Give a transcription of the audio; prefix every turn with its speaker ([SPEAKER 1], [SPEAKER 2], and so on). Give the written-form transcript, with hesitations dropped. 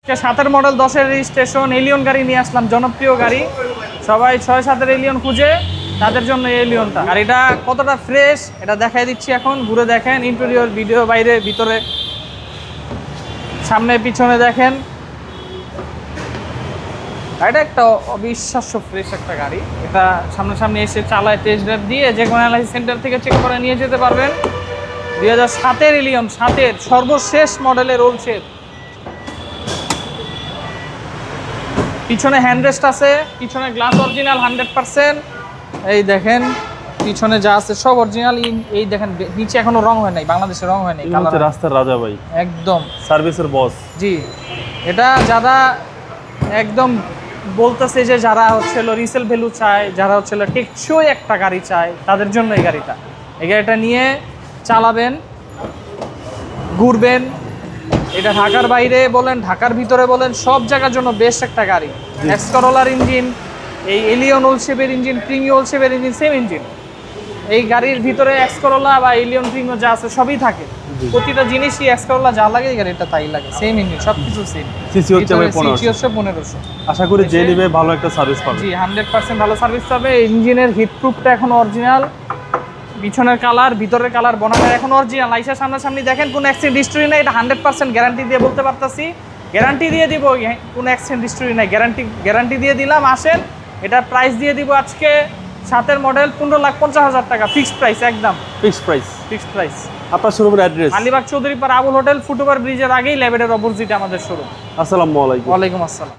[SPEAKER 1] 7 model 10 registration Allion গাড়ি নিয়ে আসলাম, জনপ্রিয় গাড়ি। সবাই 6-7 এলিয়ন খুঁজে, তাদের জন্য এলিয়নটা। আর এটা কতটা ফ্রেশ এটা দেখাই দিচ্ছি, এখন ঘুরে দেখেন। ইন্টেরিয়র, ভিডিও, বাইরে, ভিতরে, সামনে পিছনে দেখেন। এটা একটা অবিশ্বাস্য ফ্রেশ একটা গাড়ি। এটা সামনাসামনি এসে চালায় টেস্ট ড্রাইভ দিয়ে যে কোনো অ্যানালাইসিস সেন্টার থেকে চেক করে নিয়ে যেতে পারবেন। 2007 এলিয়ন, 7 সর্বশেষ মডেলের ওল্ড শেপ। পিছনে হ্যান্ডরেস্ট আছে, পিছনে গ্লাস অরিজিনাল 100%। এই দেখেন পিছনে যা আছে সব অরিজিনাল। এই দেখেন নিচে এখনো রং হয় নাই, বাংলাদেশে রং হয় নাই।
[SPEAKER 2] কালার রাস্তার রাজা ভাই,
[SPEAKER 1] একদম
[SPEAKER 2] সার্ভিসের বস।
[SPEAKER 1] জি, এটা যারা একদম বলতেছে যে যারা হচ্ছে রিসেল ভ্যালু চায়, যারা হচ্ছে টেকসই একটা গাড়ি চায়, তাদের জন্য এই গাড়িটা নিয়ে চালাবেন, ঘুরবেন। এটা ঢাকার বাইরে বলেন, ঢাকার ভিতরে বলেন, সব জায়গার জন্য বেস্ট একটা গাড়ি। এক্স করোলার ইঞ্জিন, এই এলিয়ন ওল্ড শেপের ইঞ্জিন, প্রিমিও ওল্ড শেপের ইঞ্জিন, সেম ইঞ্জিন। এই গাড়ির ভিতরে এক্স করোলা বা এলিয়ন প্রিমিও যা আছে সবই থাকে। প্রতিটা জিনিসই এক্স করোলা যা লাগে এই গাড়িটা তাই লাগে, সেম ইঞ্জিন, সবকিছু সেম।
[SPEAKER 2] সিসি হচ্ছে ভাই
[SPEAKER 1] 1500।
[SPEAKER 2] আশা করি যে নিবে ভালো একটা সার্ভিস পাবে।
[SPEAKER 1] জি, 100% ভালো সার্ভিস পাবে। ইঞ্জিনের হিট প্রুফটা এখন অরিজিনাল। পিছনের কালার, ভিতরের কালার, বনাটা এখন অরিজিনাল। আইসা সামনাসামনি দেখেন, কোনো অ্যাক্সিডেন্ট হিস্টরি নাই। এটা 100% গ্যারান্টি দিয়ে বলতে পারতাছি, গ্যারান্টি দিয়ে দিব। কোনো অ্যাক্সিডেন্ট হিস্টরি নাই, গ্যারান্টি দিয়ে দিলাম। আসেন, এটার প্রাইস দিয়ে দিব আজকে 7 মডেল 15,50,000 টাকা, ফিক্সড প্রাইস, একদম ফিক্সড প্রাইস।
[SPEAKER 2] আপনার শোরুমের address
[SPEAKER 1] Alibag Chowdhurypara Abul hotel, foot over ব্রিজের আগেই ল্যাবেটের অপোজিটে আমাদের শোরুম।
[SPEAKER 2] আসসালামু আলাইকুম।
[SPEAKER 1] ওয়ালাইকুম আসসালাম।